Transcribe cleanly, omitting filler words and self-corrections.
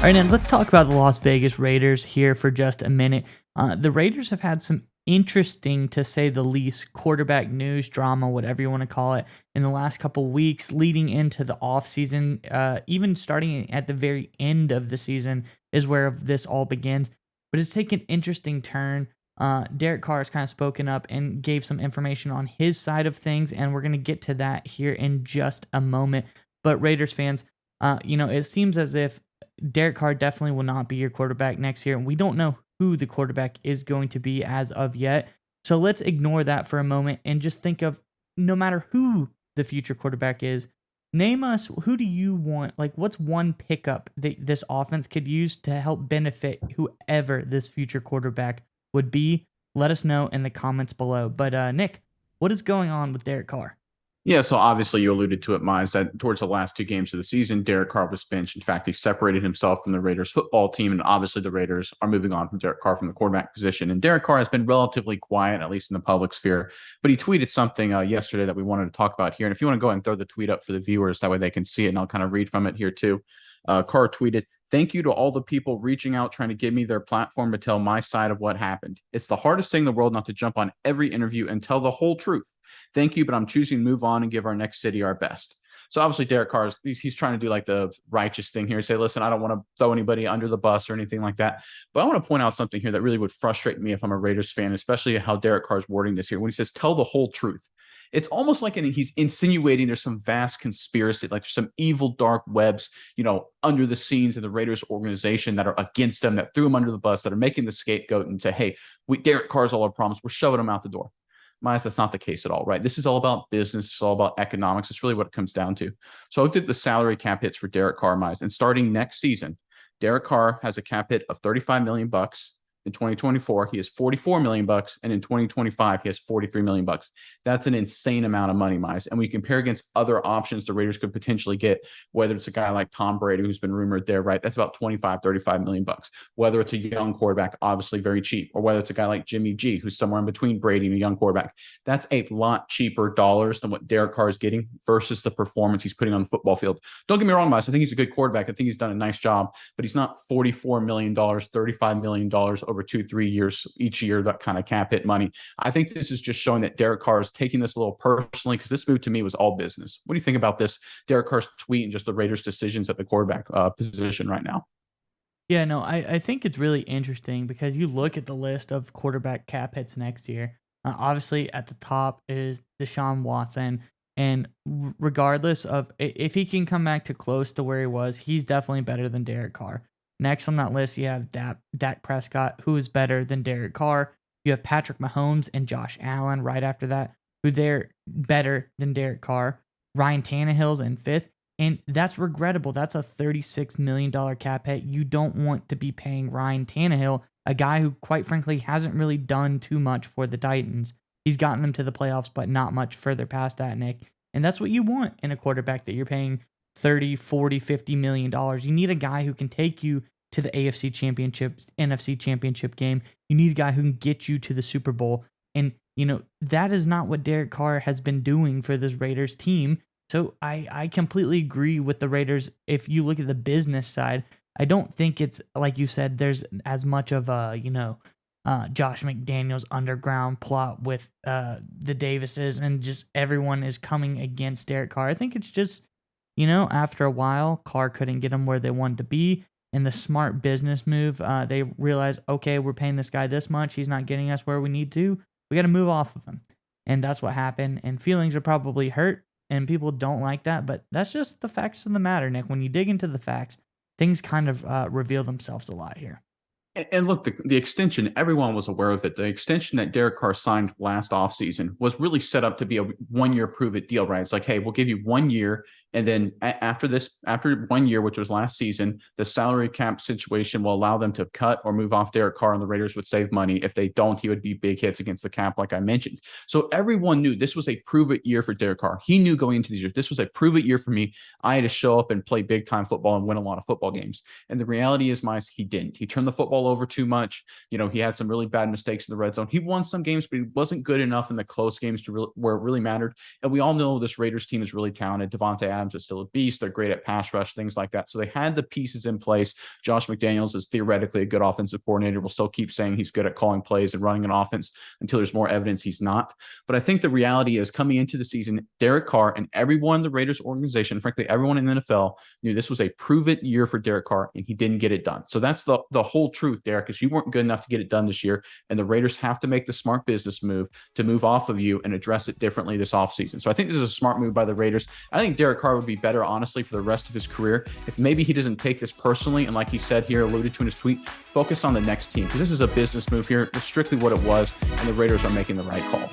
All right, and let's talk about the Las Vegas Raiders here for just a minute. The Raiders have had some interesting, to say the least, quarterback news, drama, whatever you want to call it, in the last couple weeks leading into the offseason. Even starting at the very end of the season is where this all begins. But it's taken an interesting turn. Derek Carr has kind of spoken up and gave some information on his side of things, and we're going to get to that here in just a moment. But Raiders fans, it seems as if Derek Carr definitely will not be your quarterback next year, and we don't know who the quarterback is going to be as of yet. So let's ignore that for a moment and just think of, no matter who the future quarterback is, name us, who do you want? Like, what's one pickup that this offense could use to help benefit whoever this future quarterback would be? Let us know in the comments below. But Nick, what is going on with Derek Carr? Yeah, so obviously you alluded to it, Miles, that towards the last two games of the season, Derek Carr was benched. In fact, he separated himself from the Raiders football team, and obviously the Raiders are moving on from Derek Carr from the quarterback position. And Derek Carr has been relatively quiet, at least in the public sphere, but he tweeted something yesterday that we wanted to talk about here. And if you want to go ahead and throw the tweet up for the viewers, that way they can see it, and I'll kind of read from it here too. Carr tweeted, "Thank you to all the people reaching out, trying to give me their platform to tell my side of what happened. It's the hardest thing in the world not to jump on every interview and tell the whole truth. Thank you, but I'm choosing to move on and give our next city our best." So obviously Derek Carr he's trying to do like the righteous thing here. Say, listen, I don't want to throw anybody under the bus or anything like that. But I want to point out something here that really would frustrate me if I'm a Raiders fan, especially how Derek Carr is wording this here. When he says, tell the whole truth, it's almost like he's insinuating there's some vast conspiracy, like there's some evil dark webs, under the scenes of the Raiders organization that are against them, that threw him under the bus, that are making the scapegoat and say, hey, Derek Carr's all our problems. We're shoving him out the door. Miles, that's not the case at all, right? This is all about business. It's all about economics. It's really what it comes down to. So I looked at the salary cap hits for Derek Carr, Miles, and starting next season, Derek Carr has a cap hit of $35 million. In 2024, he has $44 million, and in 2025, he has $43 million. That's an insane amount of money, Miles. And we compare against other options the Raiders could potentially get, whether it's a guy like Tom Brady, who's been rumored there, right? That's about 25, $35 million. Whether it's a young quarterback, obviously very cheap, or whether it's a guy like Jimmy G, who's somewhere in between Brady and a young quarterback, that's a lot cheaper dollars than what Derek Carr is getting versus the performance he's putting on the football field. Don't get me wrong, Miles. I think he's a good quarterback. I think he's done a nice job, but he's not $44 million, $35 million over 2-3 years each year, that kind of cap hit money. I think this is just showing that Derek Carr is taking this a little personally, because this move to me was all business. What do you think about this Derek Carr's tweet and just the Raiders' decisions at the quarterback position right now? Yeah, no, I think it's really interesting because you look at the list of quarterback cap hits next year. Obviously, at the top is Deshaun Watson. And regardless of if he can come back to close to where he was, he's definitely better than Derek Carr. Next on that list, you have Dak Prescott, who is better than Derek Carr. You have Patrick Mahomes and Josh Allen right after that, who they're better than Derek Carr. Ryan Tannehill's in fifth, and that's regrettable. That's a $36 million cap hit. You don't want to be paying Ryan Tannehill, a guy who, quite frankly, hasn't really done too much for the Titans. He's gotten them to the playoffs, but not much further past that, Nick. And that's what you want in a quarterback that you're paying 30, 40, 50 million dollars. You need a guy who can take you to the AFC Championship, NFC Championship game. You need a guy who can get you to the Super Bowl. And, that is not what Derek Carr has been doing for this Raiders team. So I completely agree with the Raiders. If you look at the business side, I don't think it's, like you said, there's as much of a, Josh McDaniels underground plot with the Davises and just everyone is coming against Derek Carr. I think it's just, after a while, Carr couldn't get them where they wanted to be. And the smart business move, they realized, okay, we're paying this guy this much. He's not getting us where we need to. We got to move off of him. And that's what happened. And feelings are probably hurt. And people don't like that. But that's just the facts of the matter, Nick. When you dig into the facts, things kind of reveal themselves a lot here. And look, the extension, everyone was aware of it. The extension that Derek Carr signed last offseason was really set up to be a one-year prove-it deal, right? It's like, hey, we'll give you 1 year. And then after 1 year, which was last season, the salary cap situation will allow them to cut or move off Derek Carr, and the Raiders would save money. If they don't, he would be big hits against the cap, like I mentioned. So everyone knew this was a prove-it year for Derek Carr. He knew going into these years, this was a prove-it year for me. I had to show up and play big-time football and win a lot of football games. And the reality is, Miles, he didn't. He turned the football over too much. He had some really bad mistakes in the red zone. He won some games, but he wasn't good enough in the close games where it really mattered. And we all know this Raiders team is really talented. Devontae Adams is still a beast. They're great at pass rush, things like that. So they had the pieces in place. Josh McDaniels is theoretically a good offensive coordinator. We'll still keep saying he's good at calling plays and running an offense until there's more evidence he's not. But I think the reality is, coming into the season, Derek Carr and everyone in the Raiders organization, frankly, everyone in the NFL, knew this was a prove-it year for Derek Carr, and he didn't get it done. So that's the whole truth, Derek, is you weren't good enough to get it done this year, and the Raiders have to make the smart business move to move off of you and address it differently this offseason. So I think this is a smart move by the Raiders. I think Derek Carr would be better, honestly, for the rest of his career if maybe he doesn't take this personally, and like he said here, alluded to in his tweet, focus on the next team, because this is a business move here. It's strictly what it was, and the Raiders are making the right call.